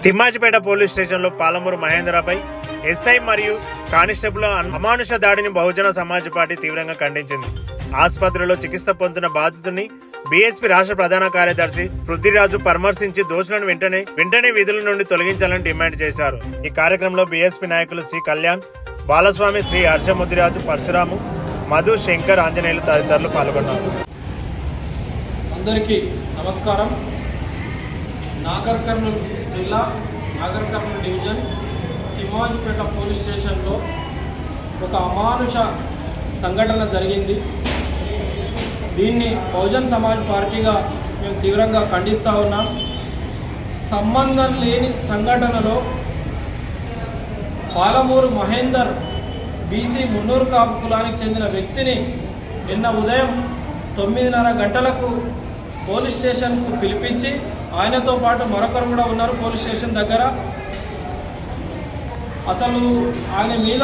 Thimmajipet police స్టేషన్లో Palamuru మహేంద్రపై SI మరియు constable అమానుష దాడిని బహుజన సమాజ్ పార్టీ తీవ్రంగా ఖండించింది. ఆసుపత్రిలో చికిత్స పొందుతున్న బాధితుని బీఎస్పీ రాష్ట్ర ప్రధాన కార్యదర్శి పృథ్వీరాజు పరామర్శించి దోషులను వెంటనే విధుల నుండి తొలగించాలని డిమాండ్ చేశారు. ఈ కార్యక్రమంలో బీఎస్పీ నాయకులు సి కళ్యాణ్, బాలస్వామి, శ్రీ హర్షముద్దిరాజు, పరశురాము, మధు, శంకర్, ఆంజనేయులు తదితరులు పాల్గొన్నారు. అందరికీ నమస్కారం. నాగర్ కర్నూలు జిల్లా నాగర్ కర్నూలు డివిజన్ తిమ్మాజిపేట పోలీస్ స్టేషన్లో ఒక అమానుష సంఘటన జరిగింది. దీన్ని బహుజన్ సమాజ్ పార్టీగా మేము తీవ్రంగా ఖండిస్తూ ఉన్నాం. సంబంధం లేని సంఘటనలో పాలమూరు మహేందర్ బీసీ మున్నూరు కాపు కులానికి చెందిన వ్యక్తిని నిన్న ఉదయం 9:30 గంటలకు పోలీస్ స్టేషన్కు పిలిపించి ఆయనతో పాటు మరొకరు కూడా ఉన్నారు పోలీస్ స్టేషన్ దగ్గర. అసలు ఆయన మీద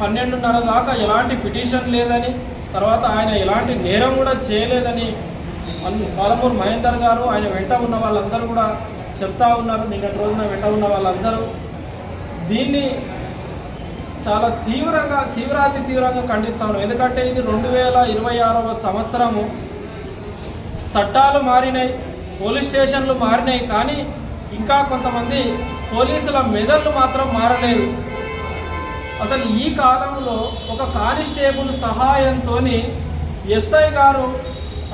12:30 దాకా ఎలాంటి పిటిషన్ లేదని, తర్వాత ఆయన ఎలాంటి నేరం కూడా చేయలేదని పాలమూరు మహేందర్ గారు ఆయన వెంట ఉన్న వాళ్ళందరూ కూడా చెప్తా ఉన్నారు. నిన్నటి రోజున వెంట ఉన్న వాళ్ళందరూ దీన్ని చాలా తీవ్రంగా ఖండిస్తా ఉన్నాం. ఎందుకంటే ఇది 2026వ సంవత్సరము. చట్టాలు మారినాయి, పోలీస్ స్టేషన్లు మారినాయి, కానీ ఇంకా కొంతమంది పోలీసుల మెదళ్ళు మాత్రం మారలేదు. అసలు ఈ కాలంలో ఒక కానిస్టేబుల్ సహాయంతో ఎస్ఐ గారు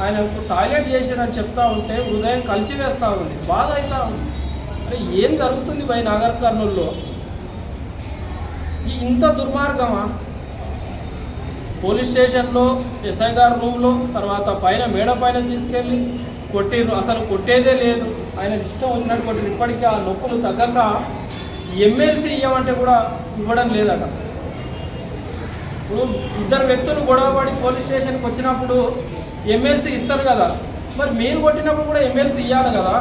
ఆయనకు టాయిలెట్ చేశారని చెప్తా ఉంటే హృదయం కలిసివేస్తూ ఉంది, బాధ అవుతూ ఉంది. అరే ఏం జరుగుతుంది బై నాగర్ కర్నూలులో? ఇంత దుర్మార్గమా? పోలీస్ స్టేషన్లో ఎస్ఐ గారు రూమ్లో, తర్వాత పైన మేడ పైన తీసుకెళ్ళి కొట్టిర్రు. అసలు కొట్టేదే లేదు, ఆయన ఇష్టం వచ్చినట్టు కొట్టిరు. ఇప్పటికీ ఆ నొప్పులు తగ్గక ఎమ్మెల్సీ ఇవ్వమంటే కూడా ఇవ్వడం లేదట. ఇప్పుడు ఇద్దరు వ్యక్తులు గొడవపడి పోలీస్ స్టేషన్కి వచ్చినప్పుడు ఎమ్మెల్సీ ఇస్తారు కదా, మరి మీరు కొట్టినప్పుడు కూడా ఎమ్మెల్సీ ఇవ్వాలి కదా.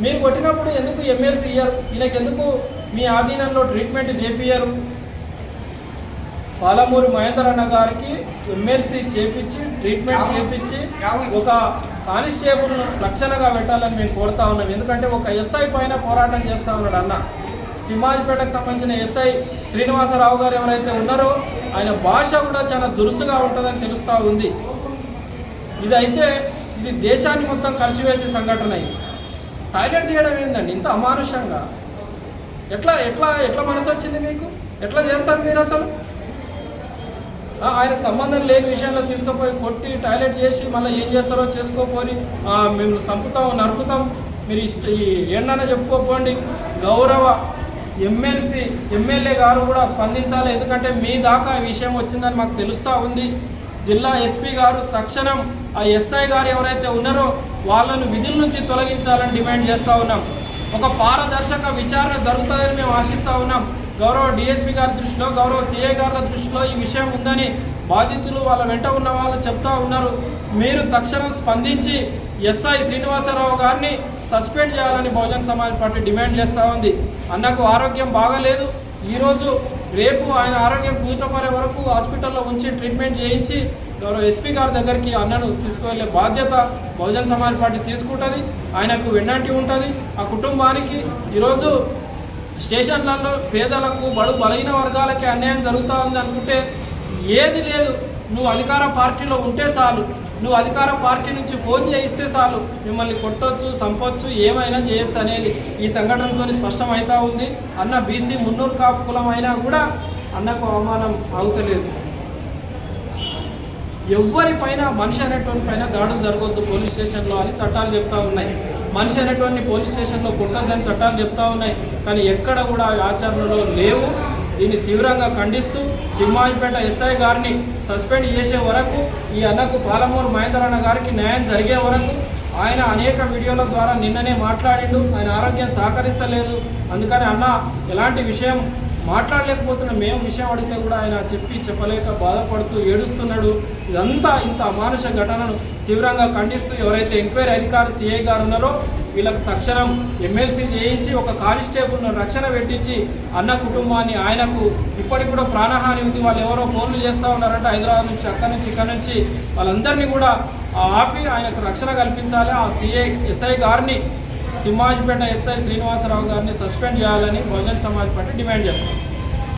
మీరు కొట్టినప్పుడు ఎందుకు ఎమ్మెల్సీ ఇయ్యరు? ఈయనకి ఎందుకు మీ ఆధీనంలో ట్రీట్మెంట్ చేపియ్యరు? పాలమూరు మహేందర్ అన్న గారికి ఎమ్మెల్సీ చేపించి ట్రీట్మెంట్ చేపించి ఒక కానిస్టేబుల్ రక్షణగా పెట్టాలని మేము కోరుతా ఉన్నాం. ఎందుకంటే ఒక ఎస్ఐ పైన పోరాటం చేస్తూ ఉన్నాడు అన్న. తిమ్మాజిపేటకు సంబంధించిన ఎస్ఐ శ్రీనివాసరావు గారు ఎవరైతే ఉన్నారో ఆయన భాష కూడా చాలా దురుసుగా ఉంటుందని తెలుస్తూ ఉంది. ఇది దేశాన్ని మొత్తం కలిసివేసే సంఘటన. ఇది టాయిలెట్ చేయడం ఏంటండి ఇంత అమానుషంగా? ఎట్లా మనసు వచ్చింది మీకు? ఎట్లా చేస్తారు మీరు? అసలు ఆయనకు సంబంధం లేని విషయంలో తీసుకుపోయి కొట్టి టాయిలెట్ చేసి మళ్ళీ ఏం చేస్తారో చేసుకోపోయి మేము చంపుతాం, నరుకుతాం, మీరు ఏంటన్నా చెప్పుకోపోండి. గౌరవ ఎమ్మెల్యే గారు కూడా స్పందించాలి. ఎందుకంటే మీ దాకా ఈ విషయం వచ్చిందని మాకు తెలుస్తూ ఉంది. జిల్లా ఎస్పీ గారు తక్షణం ఆ ఎస్ఐ గారు ఎవరైతే ఉన్నారో వాళ్ళను విధుల నుంచి తొలగించాలని డిమాండ్ చేస్తూ ఉన్నాం. ఒక పారదర్శక విచారణ జరుగుతుందని మేము ఆశిస్తూ ఉన్నాం. గౌరవ డిఎస్పీ గారి దృష్టిలో, గౌరవ సిఐ గారి దృష్టిలో ఈ విషయం ఉందని బాధితులు వాళ్ళ వెంట ఉన్న వాళ్ళు చెప్తా ఉన్నారు. మీరు తక్షణం స్పందించి ఎస్ఐ శ్రీనివాసరావు గారిని సస్పెండ్ చేయాలని బహుజన్ సమాజ్ పార్టీ డిమాండ్ చేస్తూ ఉంది. అన్నకు ఆరోగ్యం బాగాలేదు. ఈరోజు రేపు ఆయన ఆరోగ్యం పూర్తపడే వరకు హాస్పిటల్లో ఉంచి ట్రీట్మెంట్ చేయించి గౌరవ ఎస్పీ గారి దగ్గరికి అన్నను తీసుకువెళ్ళే బాధ్యత బహుజన్ సమాజ్ పార్టీ తీసుకుంటుంది. ఆయనకు వెన్నంటి ఉంటుంది. ఆ కుటుంబానికి ఈరోజు స్టేషన్లలో పేదలకు, బలహీన వర్గాలకి అన్యాయం జరుగుతూ ఉంది అనుకుంటే ఏది లేదు. నువ్వు అధికార పార్టీలో ఉంటే చాలు, నువ్వు అధికార పార్టీ నుంచి ఫోన్ చేయిస్తే చాలు, మిమ్మల్ని కొట్టొచ్చు, చంపొచ్చు, ఏమైనా చేయొచ్చు అనేది ఈ సంఘటనతో స్పష్టమవుతూ ఉంది. అన్న బీసీ మున్నూరు కాపు కులం అయినా కూడా అన్నకు అవమానం అవుతలేదు. ఎవరిపైన మనిషి అనేటువంటి పైన దాడులు జరగొద్దు పోలీస్ స్టేషన్లో అని చట్టాలు చెప్తా ఉన్నాయి. మనిషి అనేటువంటి పోలీస్ స్టేషన్లో కొట్టొద్దని చట్టాలు చెప్తా ఉన్నాయి. కానీ ఎక్కడ కూడా ఆచరణలో లేవు. దీన్ని తీవ్రంగా ఖండిస్తూ తిమ్మాజిపేట ఎస్ఐ గారిని సస్పెండ్ చేసే వరకు, ఈ అన్నకు పాలమూరు మహేందర్ అన్న గారికి న్యాయం జరిగే వరకు, ఆయన అనేక వీడియోల ద్వారా నిన్ననే మాట్లాడిండు, ఆయన ఆరోగ్యం సహకరిస్తలేదు, అందుకని అన్న ఎలాంటి విషయం మాట్లాడలేకపోతున్నా, మేము విషయం అడిగితే కూడా ఆయన చెప్పలేక బాధపడుతూ ఏడుస్తున్నాడు. ఇదంతా ఇంత అమానుష ఘటనను తీవ్రంగా ఖండిస్తూ ఎవరైతే ఎంక్వైరీ అధికారి సిఐ గారు ఉన్నారో వీళ్ళకు తక్షణం ఎమ్మెల్సీ చేయించి ఒక కానిస్టేబుల్ను రక్షణ పెట్టించి అన్న కుటుంబాన్ని, ఆయనకు ఇప్పటికి కూడా ప్రాణహాని ఉంది. వాళ్ళు ఎవరో ఫోన్లు చేస్తూ ఉన్నారంటే హైదరాబాద్ నుంచి, అక్కడి నుంచి, ఇక్కడ నుంచి వాళ్ళందరినీ కూడా ఆపి ఆయనకు రక్షణ కల్పించాలి. ఆ ఎస్ఐ గారిని తిమ్మాజిపేట ఎస్ఐ శ్రీనివాసరావు గారిని సస్పెండ్ చేయాలని బహుజన్ సమాజ్ పార్టీ డిమాండ్ చేస్తాం.